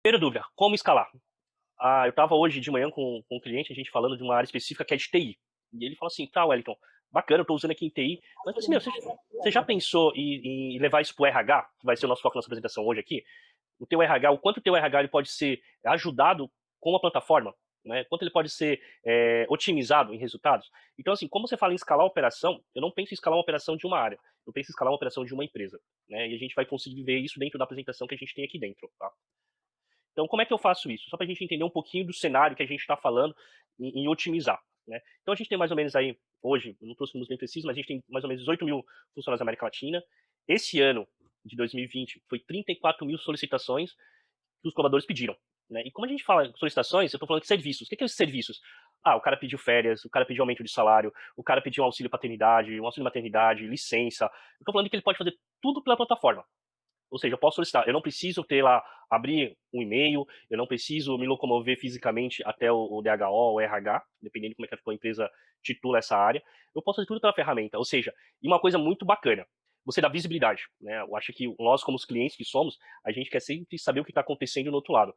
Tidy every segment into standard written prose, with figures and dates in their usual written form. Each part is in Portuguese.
Primeira dúvida, como escalar? Eu estava hoje de manhã com um cliente, a gente falando de uma área específica que é de TI. E ele falou assim: "Tá, Wellington, bacana, eu estou usando aqui em TI", mas eu falei assim: "Meu, você já pensou em levar isso para o RH?", que vai ser o nosso foco nessa apresentação hoje aqui. O teu RH, o quanto o teu RH ele pode ser ajudado com a plataforma, né? Quanto ele pode ser otimizado em resultados. Então, assim, como você fala em escalar a operação, eu não penso em escalar uma operação de uma área, eu penso em escalar uma operação de uma empresa, né? E a gente vai conseguir ver isso dentro da apresentação que a gente tem aqui dentro, tá? Então, como é que eu faço isso? Só para a gente entender um pouquinho do cenário que a gente está falando em otimizar, né? Então, a gente tem mais ou menos aí, hoje, eu não trouxe números bem precisos, mas a gente tem mais ou menos 18 mil funcionários na América Latina. Esse ano de 2020 foi 34 mil solicitações que os colaboradores pediram, né? E como a gente fala em solicitações, eu estou falando de serviços. O que é esses serviços? O cara pediu férias, o cara pediu aumento de salário, o cara pediu um auxílio paternidade, um auxílio maternidade, licença. Eu estou falando que ele pode fazer tudo pela plataforma. Ou seja, eu posso solicitar, eu não preciso ter lá, abrir um e-mail, eu não preciso me locomover fisicamente até o DHO ou o RH, dependendo de como é que a tua empresa titula essa área. Eu posso fazer tudo pela ferramenta. Ou seja, e uma coisa muito bacana, você dá visibilidade, né? Eu acho que nós, como os clientes que somos, a gente quer sempre saber o que está acontecendo no outro lado.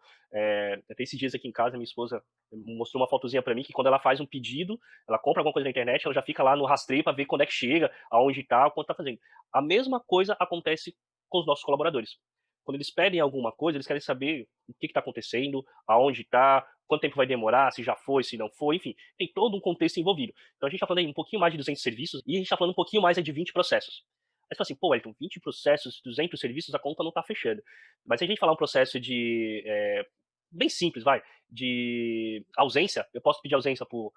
Até esses dias aqui em casa, minha esposa mostrou uma fotozinha para mim que quando ela faz um pedido, ela compra alguma coisa na internet, ela já fica lá no rastreio para ver quando é que chega, aonde está, quanto está fazendo. A mesma coisa acontece com os nossos colaboradores. Quando eles pedem alguma coisa, eles querem saber o que está acontecendo, aonde está, quanto tempo vai demorar, se já foi, se não foi, enfim, tem todo um contexto envolvido. Então a gente está falando aí um pouquinho mais de 200 serviços e a gente está falando um pouquinho mais de 20 processos. Aí você fala assim, pô, Elton, 20 processos, 200 serviços, a conta não está fechando. Mas se a gente falar um processo de, bem simples, vai, de ausência, eu posso pedir ausência por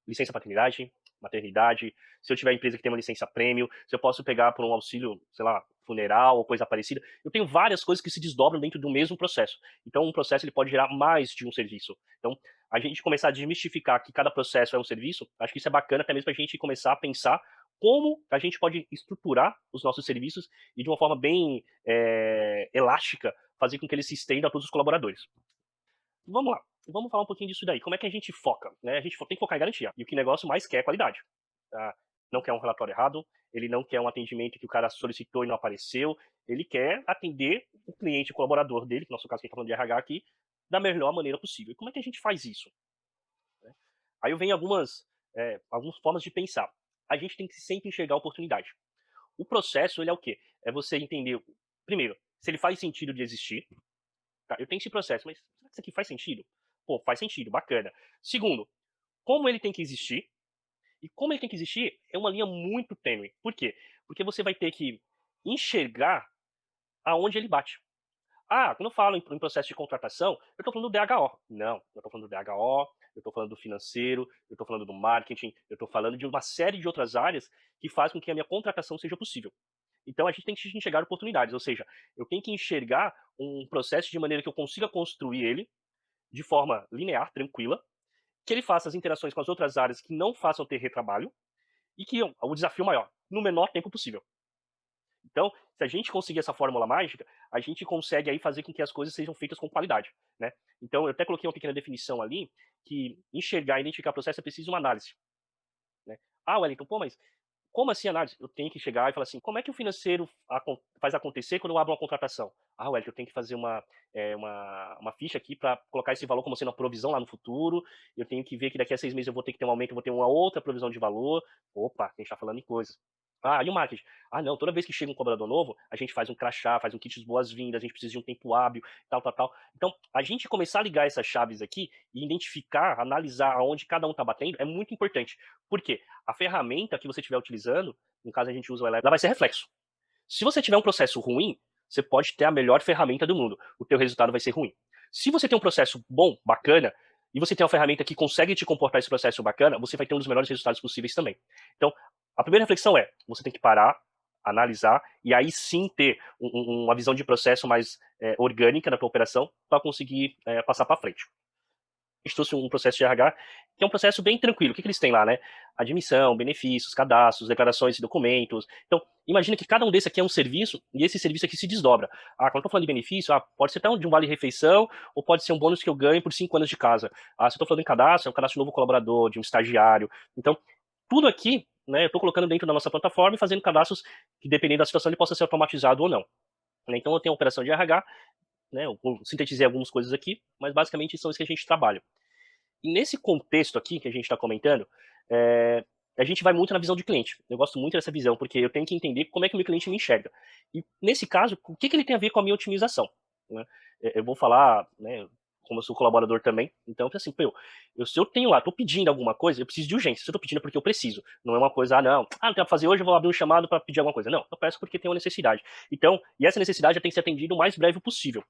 licença paternidade, maternidade, se eu tiver empresa que tem uma licença prêmio, se eu posso pegar por um auxílio, sei lá, funeral ou coisa parecida. Eu tenho várias coisas que se desdobram dentro do mesmo processo. Então, um processo ele pode gerar mais de um serviço. Então, a gente começar a desmistificar que cada processo é um serviço, acho que isso é bacana até mesmo para a gente começar a pensar como a gente pode estruturar os nossos serviços e de uma forma bem elástica fazer com que eles se estendam a todos os colaboradores. Vamos lá, vamos falar um pouquinho disso daí. Como é que a gente foca? Né? A gente tem que focar em garantia. E o que o negócio mais quer é qualidade. Tá? Não quer um relatório errado, ele não quer um atendimento que o cara solicitou e não apareceu, ele quer atender o cliente, o colaborador dele, que no nosso caso a gente está falando de RH aqui, da melhor maneira possível. E como é que a gente faz isso? Né? Aí eu venho algumas formas de pensar. A gente tem que sempre enxergar a oportunidade. O processo, ele é o quê? É você entender, primeiro, se ele faz sentido de existir. Tá, eu tenho esse processo, mas será que isso aqui faz sentido? Pô, faz sentido, bacana. Segundo, como ele tem que existir, e como ele tem que existir é uma linha muito tênue. Por quê? Porque você vai ter que enxergar aonde ele bate. Quando eu falo em processo de contratação, eu estou falando do DHO. Não, eu estou falando do DHO, eu estou falando do financeiro, eu estou falando do marketing, eu estou falando de uma série de outras áreas que faz com que a minha contratação seja possível. Então a gente tem que enxergar oportunidades, ou seja, eu tenho que enxergar um processo de maneira que eu consiga construir ele de forma linear, tranquila, que ele faça as interações com as outras áreas que não façam ter retrabalho e que o desafio maior, no menor tempo possível. Então, se a gente conseguir essa fórmula mágica, a gente consegue aí fazer com que as coisas sejam feitas com qualidade, né? Então, eu até coloquei uma pequena definição ali, que enxergar e identificar processo é preciso uma análise, né? Wellington, pô, mas como assim análise? Eu tenho que chegar e falar assim, como é que o financeiro faz acontecer quando eu abro uma contratação? Wellington, eu tenho que fazer uma ficha aqui para colocar esse valor como sendo uma provisão lá no futuro, eu tenho que ver que daqui a 6 meses eu vou ter que ter um aumento, eu vou ter uma outra provisão de valor. Opa, a gente está falando em coisas. E o marketing? Não, toda vez que chega um cobrador novo, a gente faz um crachá, faz um kit de boas-vindas, a gente precisa de um tempo hábil, tal, tal, tal. Então, a gente começar a ligar essas chaves aqui e identificar, analisar aonde cada um está batendo é muito importante. Por quê? A ferramenta que você estiver utilizando, no caso a gente usa o Eleven, ela vai ser reflexo. Se você tiver um processo ruim, você pode ter a melhor ferramenta do mundo. O teu resultado vai ser ruim. Se você tem um processo bom, bacana, e você tem uma ferramenta que consegue te comportar esse processo bacana, você vai ter um dos melhores resultados possíveis também. Então, a primeira reflexão é, você tem que parar, analisar, e aí sim ter uma visão de processo mais orgânica na tua operação para conseguir passar para frente. A gente trouxe um processo de RH, que é um processo bem tranquilo. O que eles têm lá, né? Admissão, benefícios, cadastros, declarações e documentos. Então, imagina que cada um desses aqui é um serviço, e esse serviço aqui se desdobra. Quando eu estou falando de benefício, pode ser até de um vale-refeição, ou pode ser um bônus que eu ganho por 5 anos de casa. Se eu estou falando em cadastro, é um cadastro de novo colaborador, de um estagiário. Então, tudo aqui, né, eu estou colocando dentro da nossa plataforma e fazendo cadastros que, dependendo da situação, ele possa ser automatizado ou não. Então, eu tenho a operação de RH, né? Eu sintetizei algumas coisas aqui, mas basicamente são isso que a gente trabalha. E nesse contexto aqui que a gente está comentando, é, a gente vai muito na visão de cliente. Eu gosto muito dessa visão, porque eu tenho que entender como é que o meu cliente me enxerga. E nesse caso, o que, que ele tem a ver com a minha otimização? Né? Eu vou falar, né, como eu sou colaborador também, então, assim, pô, se eu tenho lá, tô pedindo alguma coisa, eu preciso de urgência. Se eu tô pedindo é porque eu preciso. Não é uma coisa, não tem pra fazer hoje, eu vou abrir um chamado para pedir alguma coisa. Não, eu peço porque tem uma necessidade. Então, e essa necessidade já tem que ser atendida o mais breve possível.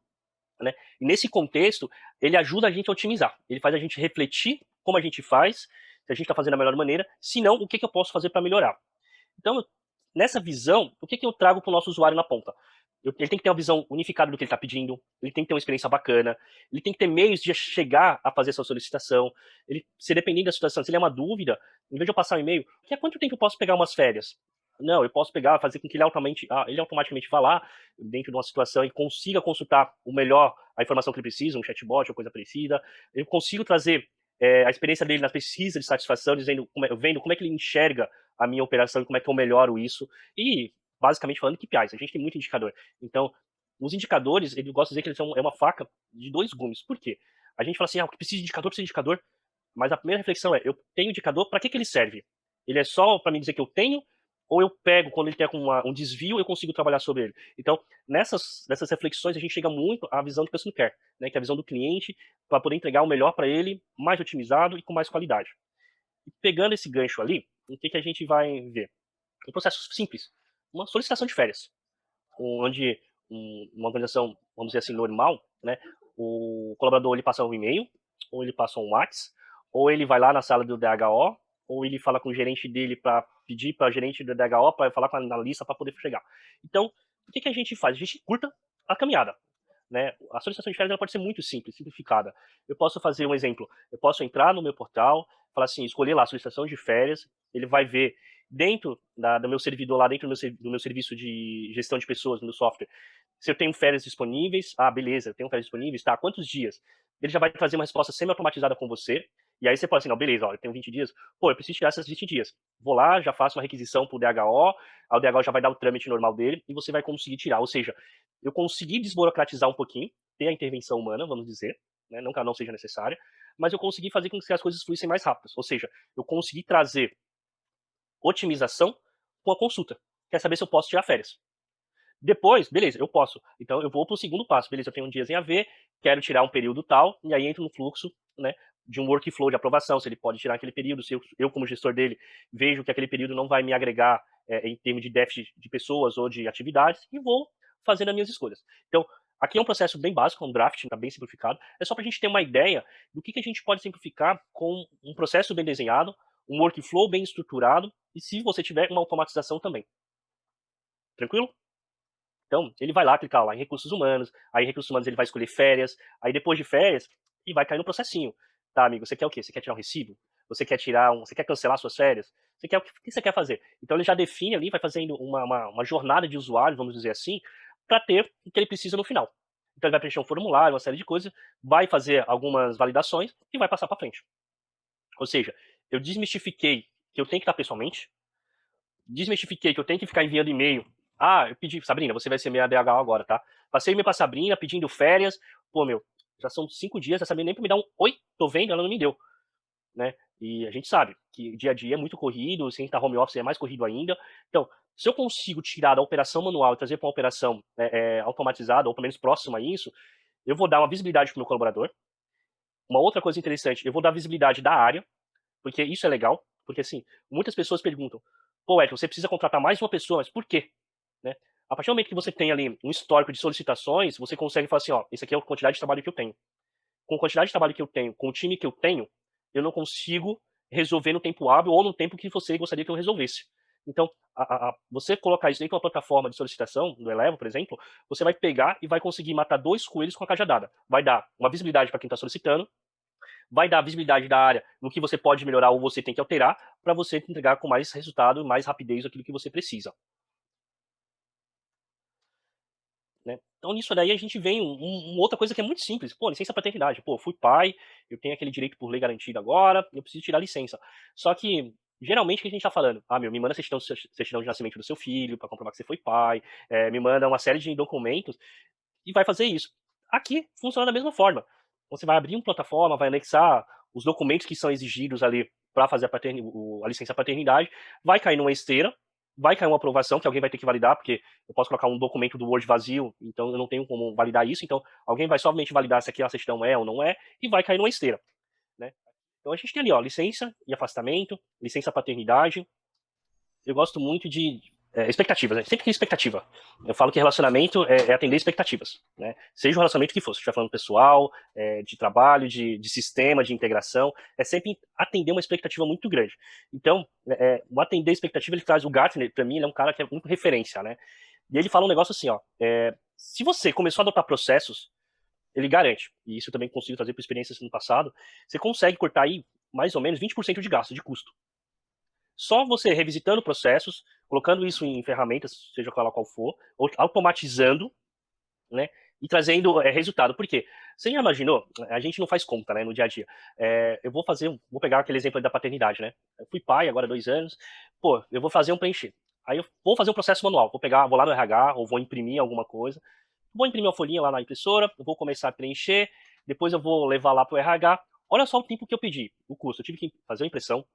Né? E nesse contexto, ele ajuda a gente a otimizar. Ele faz a gente refletir como a gente faz, se a gente está fazendo da melhor maneira, se não, o que, que eu posso fazer para melhorar. Então, nessa visão, o que, que eu trago para o nosso usuário na ponta? Ele tem que ter uma visão unificada do que ele está pedindo, ele tem que ter uma experiência bacana, ele tem que ter meios de chegar a fazer essa solicitação, ele, se dependendo da situação, se ele é uma dúvida, em vez de eu passar um e-mail, há quanto tempo eu posso pegar umas férias? Não, eu posso pegar, fazer com que ele automaticamente vá lá, dentro de uma situação, e consiga consultar o melhor, a informação que ele precisa, um chatbot ou coisa parecida. Eu consigo trazer a experiência dele na pesquisa de satisfação, vendo como é que ele enxerga a minha operação e como é que eu melhoro isso. E, basicamente, falando KPIs, a gente tem muito indicador. Então, os indicadores, eu gosto de dizer que eles são uma faca de dois gumes. Por quê? A gente fala assim, precisa de indicador, mas a primeira reflexão é, eu tenho indicador, para que, que ele serve? Ele é só para me dizer que eu tenho, ou eu pego, quando ele tem um desvio, eu consigo trabalhar sobre ele? Então, nessas reflexões, a gente chega muito à visão do customer care, né, que é a visão do cliente, para poder entregar o melhor para ele, mais otimizado e com mais qualidade. E pegando esse gancho ali, o que, que a gente vai ver? Um processo simples, uma solicitação de férias, onde uma organização, vamos dizer assim, normal, né, o colaborador ele passa um e-mail, ou ele passa um WhatsApp, ou ele vai lá na sala do DHO, ou ele fala com o gerente dele para pedir para o gerente do DHO para falar com a analista para poder chegar. Então, o que, que a gente faz? A gente curta a caminhada. Né? A solicitação de férias ela pode ser muito simples, simplificada. Eu posso fazer um exemplo. Eu posso entrar no meu portal, falar assim, escolher lá a solicitação de férias, ele vai ver dentro do meu servidor, lá dentro do meu serviço de gestão de pessoas, no meu software, se eu tenho férias disponíveis, beleza, eu tenho férias disponíveis, tá, quantos dias? Ele já vai trazer uma resposta semi-automatizada com você, e aí você pode assim, não, beleza, ó, eu tenho 20 dias, pô, eu preciso tirar esses 20 dias. Vou lá, já faço uma requisição pro DHO, aí o DHO já vai dar o trâmite normal dele, e você vai conseguir tirar, ou seja, eu consegui desburocratizar um pouquinho, ter a intervenção humana, vamos dizer, né, não que ela não seja necessária, mas eu consegui fazer com que as coisas fluíssem mais rápidas, ou seja, eu consegui trazer otimização com a consulta, quer saber se eu posso tirar férias. Depois, beleza, eu posso. Então eu vou para o segundo passo. Beleza, eu tenho um dia em AV, quero tirar um período tal, e aí entro no fluxo, né, de um workflow de aprovação, se ele pode tirar aquele período, se eu como gestor dele, vejo que aquele período não vai me agregar em termos de déficit de pessoas ou de atividades, e vou fazendo as minhas escolhas. Então, aqui é um processo bem básico, um draft, está bem simplificado. É só para a gente ter uma ideia do que a gente pode simplificar com um processo bem desenhado, um workflow bem estruturado, e se você tiver uma automatização também. Tranquilo? Então, ele vai lá clicar lá em recursos humanos, aí em recursos humanos ele vai escolher férias, aí depois de férias, e vai cair no processinho. Tá, amigo, você quer o quê? Você quer tirar um recibo? Você quer cancelar suas férias? O que você quer fazer? Então ele já define ali, vai fazendo uma jornada de usuário, vamos dizer assim, para ter o que ele precisa no final. Então ele vai preencher um formulário, uma série de coisas, vai fazer algumas validações e vai passar para frente. Ou seja, eu desmistifiquei que eu tenho que estar pessoalmente, desmistifiquei que eu tenho que ficar enviando e-mail. Eu pedi, Sabrina, você vai ser minha DH agora, tá? Passei e-mail pra Sabrina pedindo férias. Pô, meu, já são 5 dias, a Sabrina nem pra me dar um oi, tô vendo, ela não me deu, né? E a gente sabe que o dia a dia é muito corrido, se a gente tá home office é mais corrido ainda. Então, se eu consigo tirar da operação manual e trazer para uma operação automatizada, ou pelo menos próxima a isso, eu vou dar uma visibilidade pro meu colaborador. Uma outra coisa interessante, eu vou dar visibilidade da área, porque isso é legal, porque assim, muitas pessoas perguntam, pô, Edson, você precisa contratar mais uma pessoa, mas por quê? Né? A partir do momento que você tem ali um histórico de solicitações, você consegue falar assim, ó, esse aqui é a quantidade de trabalho que eu tenho. Com a quantidade de trabalho que eu tenho, com o time que eu tenho, eu não consigo resolver no tempo hábil ou no tempo que você gostaria que eu resolvesse. Então, você colocar isso dentro de uma plataforma de solicitação, do Elevo, por exemplo, você vai pegar e vai conseguir matar dois coelhos com a cajadada. Vai dar uma visibilidade para quem está solicitando, vai dar visibilidade da área no que você pode melhorar ou você tem que alterar para você entregar com mais resultado, mais rapidez aquilo que você precisa. Né? Então, nisso daí a gente vem uma outra coisa que é muito simples. Pô, licença paternidade. Pô, fui pai, eu tenho aquele direito por lei garantido agora, eu preciso tirar licença. Só que, geralmente, o que a gente tá falando? Me manda certidão de nascimento do seu filho para comprovar que você foi pai, me manda uma série de documentos e vai fazer isso. Aqui funciona da mesma forma. Você vai abrir uma plataforma, vai anexar os documentos que são exigidos ali para fazer a licença paternidade, vai cair numa esteira, vai cair uma aprovação que alguém vai ter que validar, porque eu posso colocar um documento do Word vazio, então eu não tenho como validar isso, então alguém vai somente validar se aqui a certidão é ou não é, e vai cair numa esteira, né? Então a gente tem ali, ó, licença e afastamento, licença paternidade. Eu gosto muito de expectativas, né? Sempre tem expectativa. Eu falo que relacionamento é atender expectativas, né? Seja o relacionamento que for, se estiver falando pessoal, de trabalho, de sistema, de integração, é sempre atender uma expectativa muito grande. Então, o atender expectativa, ele traz o Gartner, para mim, ele é um cara que é muito referência, né? E ele fala um negócio assim, ó, se você começou a adotar processos, ele garante, e isso eu também consigo trazer por experiências no passado, você consegue cortar aí mais ou menos 20% de gasto, de custo. Só você revisitando processos, colocando isso em ferramentas, seja qual for, ou automatizando, né? E trazendo resultado. Por quê? Você já imaginou? A gente não faz conta, né, no dia a dia. Eu vou pegar aquele exemplo da paternidade, né? Eu fui pai agora há 2 anos. Pô, eu vou fazer um preencher. Aí eu vou fazer um processo manual. Vou lá no RH, ou vou imprimir alguma coisa. Vou imprimir uma folhinha lá na impressora, eu vou começar a preencher, depois eu vou levar lá para o RH. Olha só o tempo que eu pedi, o custo. Eu tive que fazer a impressão,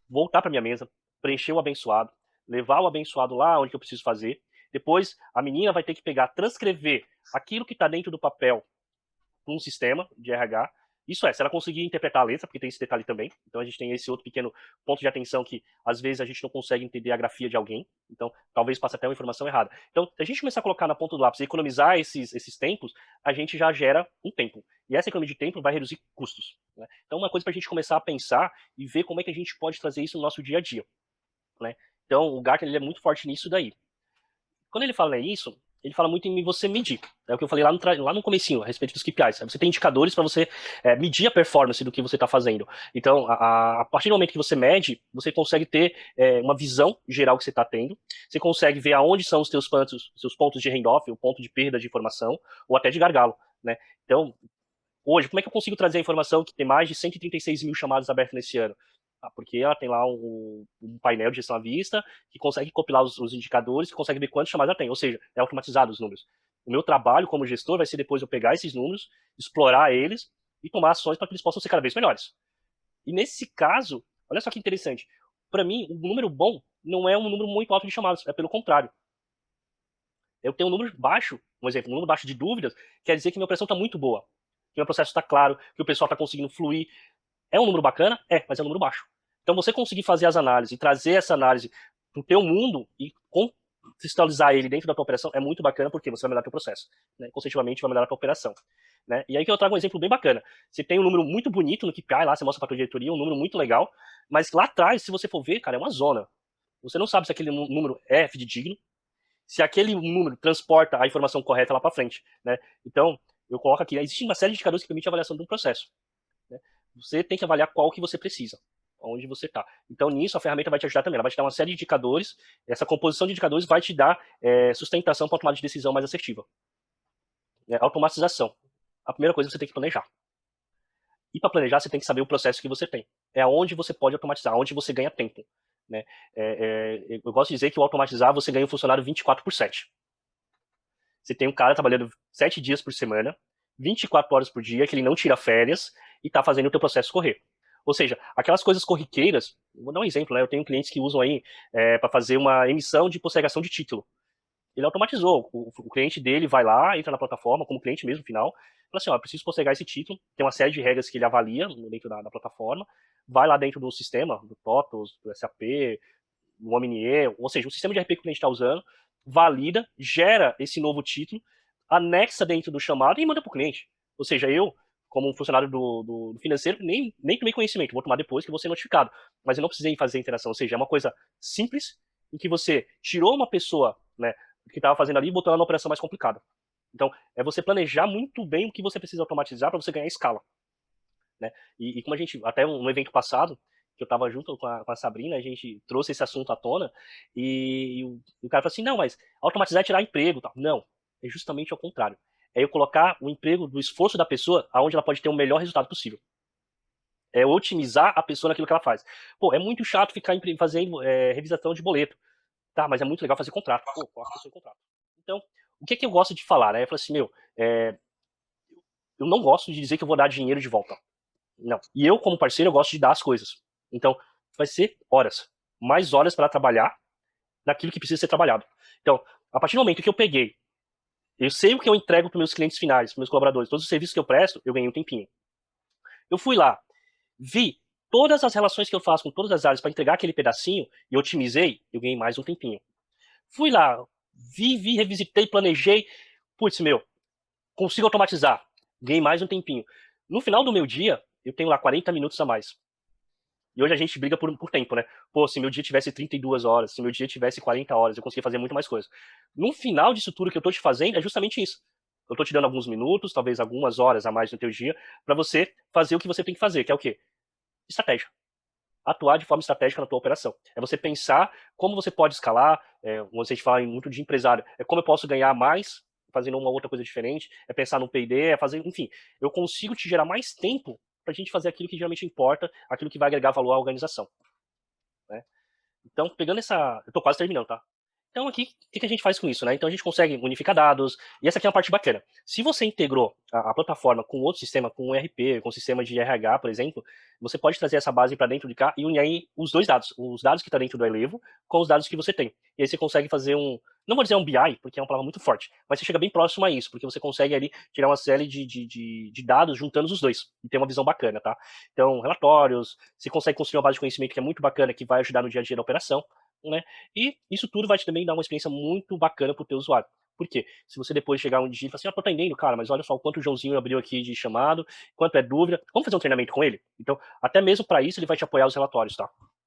voltar para minha mesa, preencher o abençoado, levar o abençoado lá onde eu preciso fazer. Depois, a menina vai ter que pegar, transcrever aquilo que está dentro do papel para um sistema de RH. Isso se ela conseguir interpretar a letra, porque tem esse detalhe também. Então a gente tem esse outro pequeno ponto de atenção que às vezes a gente não consegue entender a grafia de alguém. Então talvez passe até uma informação errada. Então, se a gente começar a colocar na ponta do lápis e economizar esses tempos, a gente já gera um tempo. E essa economia de tempo vai reduzir custos, né? Então, uma coisa para a gente começar a pensar e ver como é que a gente pode trazer isso no nosso dia a dia, né? Então, o Gartner ele é muito forte nisso daí. Quando ele fala isso, ele fala muito em você medir. É o que eu falei lá no comecinho, a respeito dos KPIs. Você tem indicadores para você medir a performance do que você está fazendo. Então, a partir do momento que você mede, você consegue ter uma visão geral que você está tendo. Você consegue ver aonde são os seus pontos de handoff, o ponto de perda de informação, ou até de gargalo, né? Então, hoje, como é que eu consigo trazer a informação que tem mais de 136 mil chamadas abertas nesse ano? Porque ela tem lá um painel de gestão à vista que consegue compilar os indicadores, que consegue ver quantas chamadas ela tem, ou seja, é automatizado os números. O meu trabalho como gestor vai ser depois eu pegar esses números, explorar eles e tomar ações para que eles possam ser cada vez melhores. E nesse caso, olha só que interessante, para mim, um número bom não é um número muito alto de chamadas, é pelo contrário. Eu tenho um número baixo, um exemplo, um número baixo de dúvidas, quer dizer que minha operação está muito boa, que meu processo está claro, que o pessoal está conseguindo fluir. É um número bacana? Mas é um número baixo. Então você conseguir fazer as análises e trazer essa análise para o teu mundo e cristalizar ele dentro da tua operação é muito bacana porque você vai melhorar teu processo, né? Consecutivamente vai melhorar a tua operação, né? E aí que eu trago um exemplo bem bacana. Você tem um número muito bonito no KPI lá, você mostra para tua diretoria, um número muito legal, mas lá atrás, se você for ver, cara, é uma zona. Você não sabe se aquele número é fidedigno, se aquele número transporta a informação correta lá para frente, né? Então, eu coloco aqui, existe uma série de indicadores que permite a avaliação de um processo, né? Você tem que avaliar qual que você precisa, onde você está. Então, nisso, a ferramenta vai te ajudar também. Ela vai te dar uma série de indicadores. Essa composição de indicadores vai te dar sustentação para uma tomada de decisão mais assertiva. Automatização. A primeira coisa que você tem que planejar. E para planejar, você tem que saber o processo que você tem. É aonde você pode automatizar, aonde você ganha tempo, né? Eu gosto de dizer que o automatizar, você ganha um funcionário 24/7. Você tem um cara trabalhando 7 dias por semana, 24 horas por dia, que ele não tira férias e está fazendo o teu processo correr. Ou seja, aquelas coisas corriqueiras, vou dar um exemplo, né? Eu tenho clientes que usam aí para fazer uma emissão de postergação de título. Ele automatizou, o cliente dele vai lá, entra na plataforma, como cliente mesmo, final, fala assim, ó, preciso postergar esse título, tem uma série de regras que ele avalia dentro da plataforma, vai lá dentro do sistema, do TOTOS, do SAP, do Omnie, ou seja, o sistema de RP que o cliente está usando, valida, gera esse novo título, anexa dentro do chamado e manda para o cliente. Ou seja, eu, como funcionário do financeiro, nem tomei conhecimento, vou tomar depois que vou ser notificado. Mas eu não precisei fazer a interação, ou seja, é uma coisa simples, em que você tirou uma pessoa, né, que estava fazendo ali e botou ela na operação mais complicada. Então, é você planejar muito bem o que você precisa automatizar para você ganhar escala, né? E como a gente, até um evento passado, que eu estava junto com a Sabrina, a gente trouxe esse assunto à tona, e o cara falou assim, não, mas automatizar é tirar emprego, tal. Não, é justamente ao contrário. É eu colocar o emprego do esforço da pessoa aonde ela pode ter o melhor resultado possível. É otimizar a pessoa naquilo que ela faz. Pô, é muito chato ficar fazendo revisação de boleto. Tá, mas é muito legal fazer contrato. Pô, coloca a pessoa em contrato. Então, o que eu gosto de falar, né? Eu falo assim, meu, eu não gosto de dizer que eu vou dar dinheiro de volta. Não. E eu, como parceiro, eu gosto de dar as coisas. Então, vai ser horas. Mais horas para trabalhar naquilo que precisa ser trabalhado. Então, a partir do momento que eu peguei, eu sei o que eu entrego para meus clientes finais, para meus colaboradores, todos os serviços que eu presto, eu ganhei um tempinho. Eu fui lá, vi todas as relações que eu faço com todas as áreas para entregar aquele pedacinho e otimizei, eu ganhei mais um tempinho. Fui lá, vi, revisitei, planejei, putz, meu, consigo automatizar, ganhei mais um tempinho. No final do meu dia, eu tenho lá 40 minutos a mais. E hoje a gente briga por tempo, né? Pô, se meu dia tivesse 32 horas, se meu dia tivesse 40 horas, eu conseguia fazer muito mais coisa. No final disso tudo que eu tô te fazendo, é justamente isso. Eu tô te dando alguns minutos, talvez algumas horas a mais no teu dia, para você fazer o que você tem que fazer, que é o quê? Estratégia. Atuar de forma estratégica na tua operação. É você pensar como você pode escalar, você fala muito de empresário, é como eu posso ganhar mais fazendo uma outra coisa diferente, é pensar no P&D, é fazer, enfim, eu consigo te gerar mais tempo pra gente fazer aquilo que geralmente importa, aquilo que vai agregar valor à organização, né? Então, pegando essa, eu tô quase terminando, tá? Então, aqui, o que a gente faz com isso, né? Então, a gente consegue unificar dados, e essa aqui é uma parte bacana. Se você integrou a plataforma com outro sistema, com o ERP, com o sistema de RH, por exemplo, você pode trazer essa base para dentro de cá e unir aí os dois dados, os dados que estão dentro do Elevo com os dados que você tem. E aí você consegue fazer um, não vou dizer um BI, porque é uma palavra muito forte, mas você chega bem próximo a isso, porque você consegue ali tirar uma série de dados juntando os dois, e ter uma visão bacana, tá? Então, relatórios, você consegue construir uma base de conhecimento que é muito bacana, que vai ajudar no dia a dia da operação, né? E isso tudo vai também dar uma experiência muito bacana pro teu usuário. Por quê? Se você depois chegar um dia e falar assim, tô atendendo, cara, mas olha só o quanto o Joãozinho abriu aqui de chamado, quanto é dúvida, vamos fazer um treinamento com ele? Então, até mesmo para isso, ele vai te apoiar os relatórios, tá?